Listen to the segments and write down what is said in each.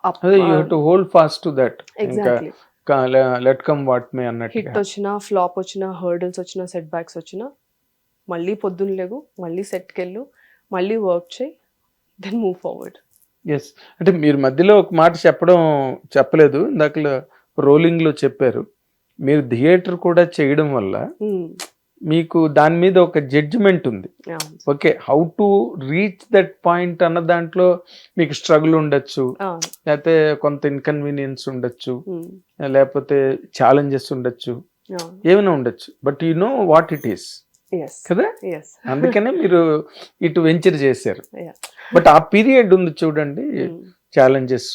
అదే you have to hold fast to that. ఇంకా exactly. Let come what may అన్నట్టుగా. Hit వచ్చినా, flop వచ్చినా, హర్డల్స్ వచ్చినా, సెట్ బ్యాక్స్ వచ్చినా మళ్ళీ పొద్దున్న లేగు, మళ్ళీ సెట్కి వెళ్ళు, మళ్ళీ వర్క్ చేయి, దెన్ మూవ్ ఫార్వర్డ్. ఎస్, అంటే మీరు మధ్యలో ఒక మాట చెప్పలేదు ఇందాక, రోలింగ్లో చెప్పారు. మీరు థియేటర్ కూడా చేయడం వల్ల మీకు దాని మీద ఒక జడ్జిమెంట్ ఉంది. Okay, how to reach that point అన్న దాంట్లో మీకు స్ట్రగుల్ ఉండొచ్చు, లేకపోతే కొంత ఇన్కన్వీనియన్స్ ఉండొచ్చు, లేకపోతే ఛాలెంజెస్ ఉండొచ్చు, ఏమైనా ఉండొచ్చు. But you know what it is కదా, అందుకనే మీరు ఇటు వెంచర్ చేశారు. బట్ ఆ పీరియడ్ ఉంది చూడండి, ఛాలెంజెస్,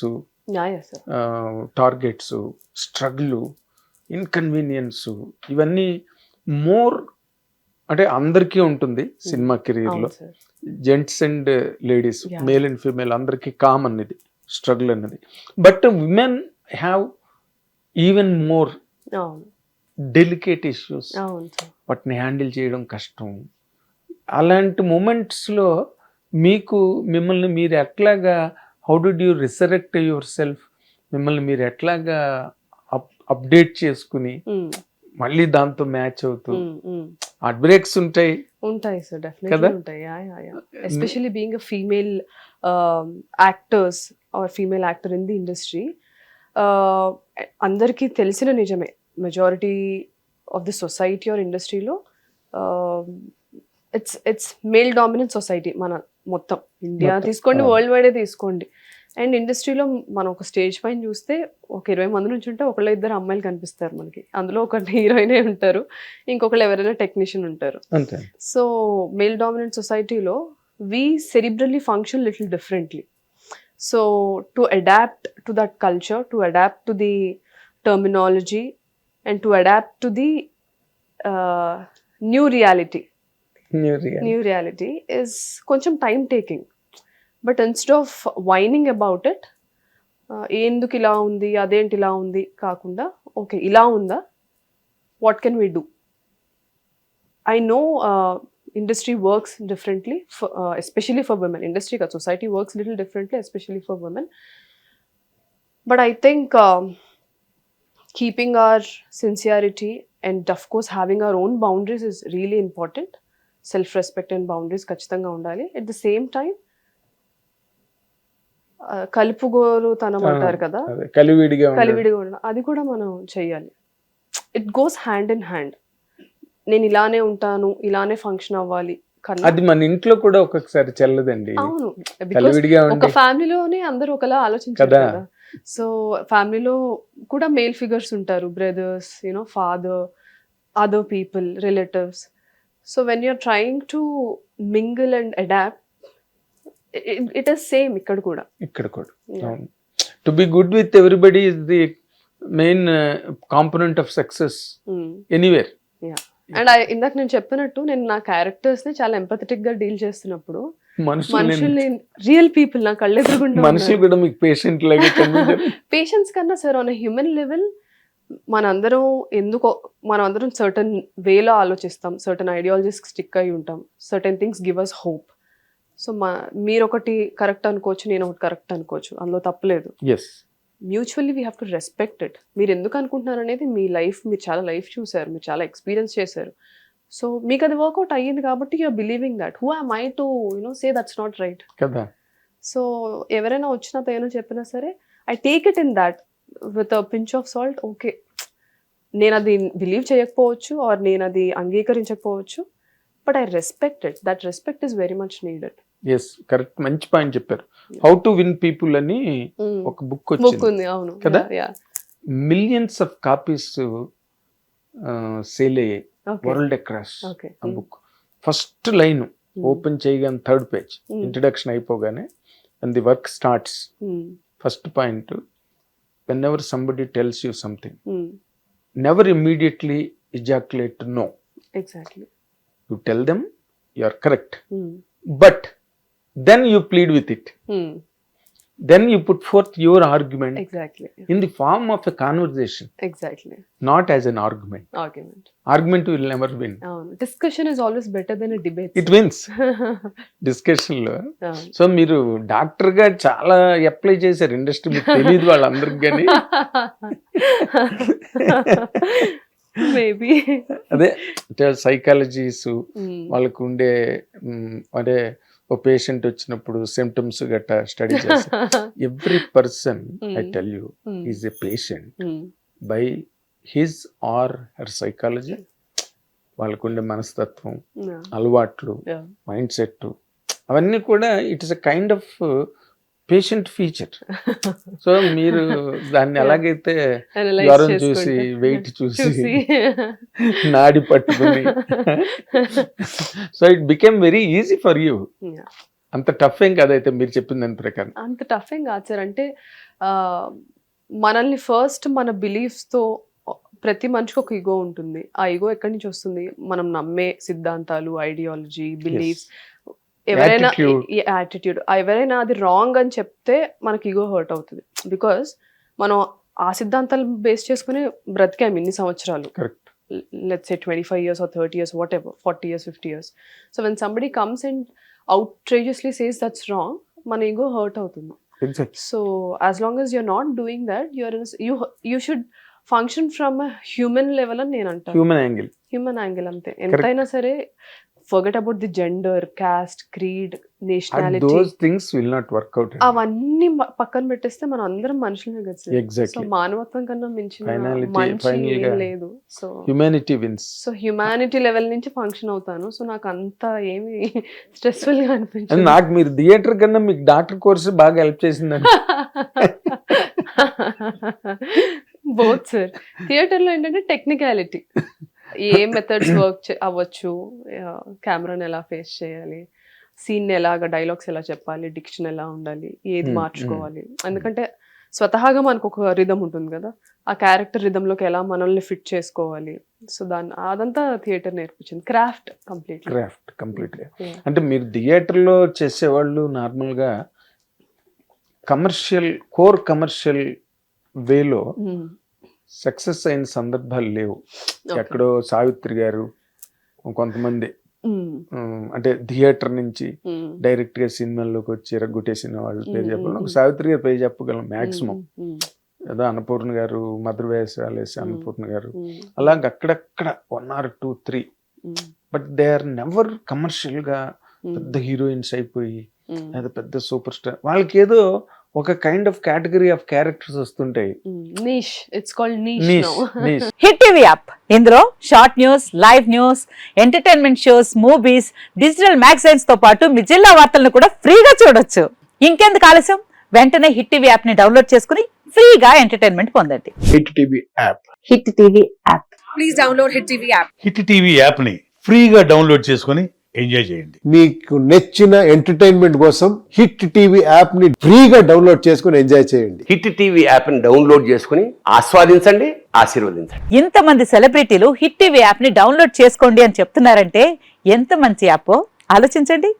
టార్గెట్స్, స్ట్రగుల్, ఇన్కన్వీనియన్స్, ఇవన్నీ మోర్ అంటే అందరికీ ఉంటుంది సినిమా కెరీర్లో. Gents and ladies, male and female అందరికీ కామన్ ఇది స్ట్రగుల్ అన్నది. But women have even more delicate issues, వాటిని హ్యాండిల్ చేయడం కష్టం. అలాంటి మూమెంట్స్లో మిమ్మల్ని మీరు ఎట్లాగా, how did you resurrect yourself, మిమ్మల్ని మీరు ఎట్లాగా అప్డేట్ చేసుకుని మళ్ళీ దాంతో మ్యాచ్ అవుతూ, హార్ట్ బ్రేక్స్ ఉంటాయి సార్, డెఫినెట్లీ ఉంటాయి. Especially being a female actors or female actor in the industry, అందరికీ తెలిసిన నిజమే, majority of the society are ఇండస్ట్రీలో ఇట్స్ మేల్ డామినెంట్ సొసైటీ. మన మొత్తం ఇండియా తీసుకోండి, వరల్డ్ వైడే తీసుకోండి. అండ్ ఇండస్ట్రీలో మనం ఒక స్టేజ్ పైన చూస్తే ఒక 20 మంది నుంచి ఉంటే ఒకళ్ళ ఇద్దరు అమ్మాయిలు కనిపిస్తారు మనకి. అందులో ఒక హీరోయినే ఉంటారు, ఇంకొకళ్ళు ఎవరైనా టెక్నీషియన్ ఉంటారు. సో మేల్ డామినెంట్ సొసైటీలో we cerebrally function little differently. So to adapt to that culture, to adapt to the terminology and to adapt to the new reality is కొంచెం time taking. But instead of whining about it, ఎందుకు ఇలా ఉంది, అదేంటి ఇలా ఉంది కాకుండా, okay ఇలా ఉందా, what can we do. I know industry works differently, especially for women. Industry కాదు, society works little differently, especially for women. But I think keeping our sincerity and of course having our own boundaries is really important. Self respect and boundaries ఖచ్చితంగా ఉండాలి. At the same time కలుపుగోలు తనం అంటారు కదా, కలివిడిగా ఉండడం, అది కూడా మనం చెయ్యాలి. It goes hand in hand. నేను ఇలానే ఉంటాను, ఇలానే ఫంక్షన్ అవ్వాలి, అది మన ఇంట్లో కూడా ఒక్కొక్కసారి చెల్లదండి. అవును, ఒక ఫ్యామిలీలోనే అందరూ ఒకలా ఆలోచించారు కదా. సో ఫ్యామిలీలో కూడా మేల్ ఫిగర్స్ ఉంటారు, brothers, you know, father, other people, relatives. So when you're trying to mingle and adapt, it is same ఇక్కడ కూడా. To be good with everybody is the main component of success anywhere. And ఇందాక నేను చెప్పినట్టు, నేను నా characters ని చాలా empathetic గా డీల్ చేస్తున్నప్పుడు మనుషుల్ని, రియల్ పీపుల్ నా కళ్ళెదురుగుండా, మనుషులు కూడా మీకు పేషెంట్ లాగా పేషెన్స్ కన్నా సార్ ఆన్ హ్యూమన్ లెవెల్ మనందరం సర్టన్ వేలో ఆలోచిస్తాం, సర్టన్ ఐడియాలజీస్ స్టిక్ అయి ఉంటాం, certain things give us hope. So మీరు ఒకటి కరెక్ట్ అనుకోవచ్చు, నేను ఒకటి కరెక్ట్ అనుకోవచ్చు, అందులో తప్పలేదు. Mutually we have to respect it. మీరు ఎందుకు అనుకుంటున్నారు అనేది మీ లైఫ్, మీరు చాలా లైఫ్ చూసారు, మీరు చాలా ఎక్స్పీరియన్స్ చేశారు. సో మీకు అది వర్కౌట్ అయ్యింది కాబట్టి you're believing that. Who am I to say that's not right కదా. సో ఎవరైనా వచ్చినా ఏమైనా చెప్పినా సరే, I take it in that with a pinch of salt. Okay, నేను అది బిలీవ్ చేయకపోవచ్చు ఆర్ నేను అది అంగీకరించకపోవచ్చు, but I respect it. That respect is very much needed. Yes, correct, మంచి పాయింట్ చెప్పారు. హౌ టు విన్ పీపుల్ అని ఒక బుక్ వచ్చింది, అవును కదా, మిలియన్స్ ఆఫ్ కాపీస్ సేల్ అయ్యాయి వరల్డ్ అక్రాస్ ఆ బుక్. ఫస్ట్ లైన్ ఓపెన్ చేయగానే, థర్డ్ పేజ్, ఇంట్రడక్షన్ అయిపోగానే, and the work starts, first point, when ever somebody tells you something, never immediately ejaculate no. Exactly. You tell them you are correct, but then you plead with it. then you put forth your argument Exactly. in the form of a conversation, Exactly. not as an argument. Argument will never win. Discussion is always better than a debate. It wins discussion లో. So మీరు doctor గా చాలా apply చేశారు industry, మీకు తెలియదు వాళ్ళందరికి కానీ. Maybe అదే సైకాలజీస్ వాళ్ళకు ఉండే అంటే ఓ పేషెంట్ వచ్చినప్పుడు సిమ్టమ్స్ గట్టా స్టడీ చేస్తారు. Every person I tell you is a patient by his or her psychology. వాళ్ళకుండే మనస్తత్వం, అలవాట్లు, మైండ్ సెట్ అవన్నీ కూడా it is a kind of patient feature. So మీరు దాన్ని ఎలాగైతే జ్వరం చూసి, వెయిట్ చూసి, నాడి పట్టుకుని, so it became very easy for you. అంత టఫ్ ఏం కాదైతే మీరు చెప్పిన దాని ప్రకారం. అంత టఫ్ ఏం కాదు సార్. అంటే మనల్ని ఫస్ట్ మన బిలీఫ్స్తో, ప్రతి మనిషికి ఒక ఈగో ఉంటుంది. ఆ ఈగో ఎక్కడి నుంచి వస్తుంది? మనం నమ్మే సిద్ధాంతాలు, ఐడియాలజీ, బిలీఫ్స్, ఎవరైనా యాటిట్యూడ్, ఎవరైనా అది రాంగ్ అని చెప్తే మనకి ఈగో హర్ట్ అవుతుంది. బికాస్ మనం ఆ సిద్ధాంతాలు బేస్ చేసుకుని బ్రతికాము ఇన్ని సంవత్సరాలు. Let's say 25 years or 30 years, whatever, 40 years, 50 years. So when somebody comes and outrageously says that's wrong, మన ఈగో హర్ట్ అవుతుంది. So as long as you're not doing that, you should function from a human level అని నేను అంటాను. Human angle అంతే. ఎంతైనా సరే forget about the gender, caste, creed, nationality. And those things will not work out. అవన్నీ పక్కన పెట్టేస్తే మనం అందరం మనుషులమే కదా సార్. Exactly. సో మానవత్వం కన్నా మించిన మంచి ఏం లేదు. So humanity wins. So humanity level నుంచి ఫంక్షన్ అవుతాను. సో నాకు అంత ఏమి స్ట్రెస్ఫుల్ గా అనిపించింది. నాకు మీరు థియేటర్ కన్నా మీకు డాక్టర్ కోర్సు బాగా హెల్ప్ చేసిందండి. Both sir. థియేటర్ లో ఏంటంటే టెక్నికాలిటీ, ఏ మెథడ్స్ వర్క్ అవ్వచ్చు, కెమెరాని ఎలా ఫేస్ చేయాలి, సీన్ ఎలాగా, డైలాగ్స్ ఎలా చెప్పాలి, డిక్షన్ ఎలా ఉండాలి, ఏది మార్చుకోవాలి. ఎందుకంటే స్వతహాగా మనకు ఒక రిథం ఉంటుంది కదా, ఆ క్యారెక్టర్ రిథంలోకి ఎలా మనల్ని ఫిట్ చేసుకోవాలి. సో అదంతా థియేటర్ నేర్పించింది. Craft completely. అంటే మీరు థియేటర్లో చేసేవాళ్ళు నార్మల్గా కోర్ కమర్షియల్ వేలో సక్సెస్ అయిన సందర్భాలు లేవు. ఎక్కడో సావిత్రి గారు, కొంతమంది అంటే థియేటర్ నుంచి డైరెక్ట్ గా సినిమాల్లోకి వచ్చి ఎరగొట్టేసిన వాళ్ళ పేరు చెప్పాలి. ఒక సావిత్రి గారి పేరు చెప్పగలం మాక్సిమం. ఏదో అన్నపూర్ణ గారు, మధుర వేసాలేసి అన్నపూర్ణ గారు, అలాగే అక్కడక్కడ 1 or 2, 3. But they are never commercial గా పెద్ద హీరోయిన్స్ అయిపోయి లేదా పెద్ద సూపర్ స్టార్. వాళ్ళకి ఏదో ఒక kind of category of characters వస్తుంటాయి. నిష్, ఇట్స్ కాల్డ్ నిష్. హిట్ టీవీ యాప్, ఇందులో short news, live news, entertainment shows, movies, digital magazines తో పాటు మీ జిల్లా వార్తలను కూడా ఫ్రీగా చూడొచ్చు. ఇంకెందుకు ఆలస్యం, వెంటనే హిట్ టీవీ యాప్ ని డౌన్లోడ్ చేసుకుని ఫ్రీగా ఎంటర్టైన్మెంట్ పొందండి. Hit TV app. Hit TV app. Please download hit TV app. Hit TV app ని ఫ్రీగా డౌన్లోడ్ చేసుకుని ఎంజాయ్ చేయండి. మీకు నచ్చిన ఎంటర్టైన్మెంట్ కోసం హిట్ టీవీ యాప్ ని ఫ్రీగా డౌన్లోడ్ చేసుకుని ఎంజాయ్ చేయండి. హిట్ టీవీ యాప్ ని డౌన్లోడ్ చేసుకుని ఆస్వాదించండి, ఆశీర్వదించండి. ఇంతమంది సెలబ్రిటీలు హిట్ టీవీ యాప్ ని డౌన్లోడ్ చేసుకోండి అని చెప్తున్నారంటే ఎంత మంచి యాప్ ఆలోచించండి.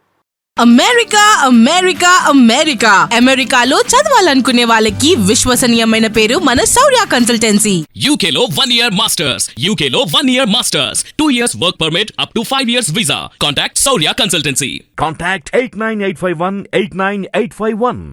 అమెరికా అమెరికా అమెరికా అమెరికాలో చదవాలనుకునే వాళ్ళకి విశ్వసనీయమైన పేరు మన శౌర్య కన్సల్టెన్సీ. UK లో 1 year masters, UK లో 1 year masters, 2 years work permit up to 5 years visa. Contact Saurya Consultancy. Contact 89851 89851.